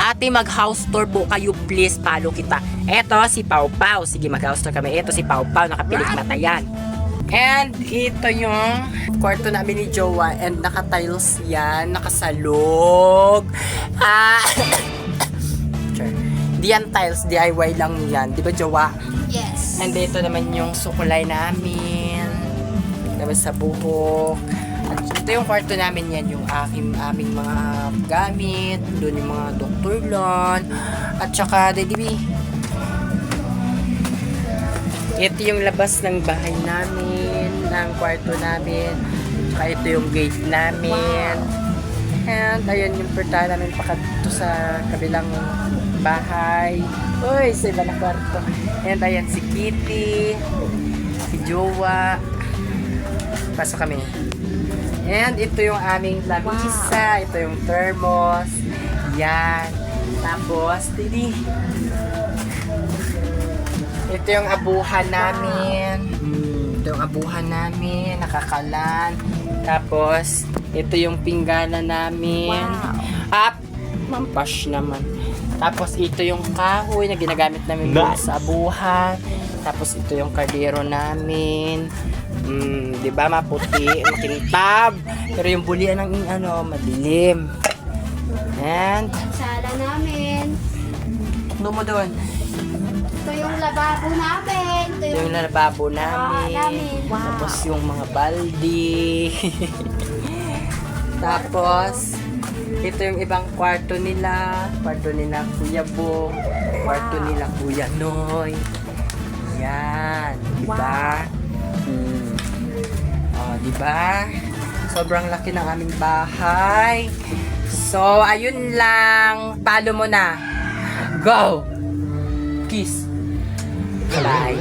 Ate, mag-house tour po kayo, please. Follow kita. Eto, si Pau Pau. Sige, mag-house tour kami. Eto, si Pau Pau. Nakapilik mata yan. And ito yung kwarto namin ni Jowa. And naka-tiles yan. Nakasalog. Sure. Di yan tiles. DIY lang yan. Di ba, Jowa? Yes. And dito naman yung sukulay namin. Tapos sa buhok. At ito yung kwarto namin yan. Yung aming mga gamit. Doon yung mga Dr. Lon. At saka, Dedibi. Ito yung labas ng bahay namin. Ng kwarto namin. Tsaka ito yung gate namin. And ayun yung portal namin pakadto sa kabilang bahay. Uy, sa iba na kwarto. And ayan si Kitty, si Jowa. Pasok kami. And ito yung aming lamisa. Ito yung thermos. Yan. Tapos, Didi. Ito yung abuhan namin. Ito yung abuhan namin. Nakakalan. Tapos, ito yung pinggana namin. Up! Mampash naman. Tapos, ito yung kahoy na ginagamit namin sa abuhan. Tapos, ito yung kardero namin. Di ba maputi, makintab. Pero yung bulian ng madilim. And, Sala namin. ano mo doon? Ito yung lababo namin. Ito Ito yung lababo namin. Wow. Tapos yung mga baldi. Tapos, ito yung ibang kwarto nila. Kwarto nila Kuya Bong. Kwarto nila Kuya Noy. Yan. Diba? Diba? Sobrang laki ng aming bahay. So, ayun lang. Follow mo na. Go! Kiss. Bye.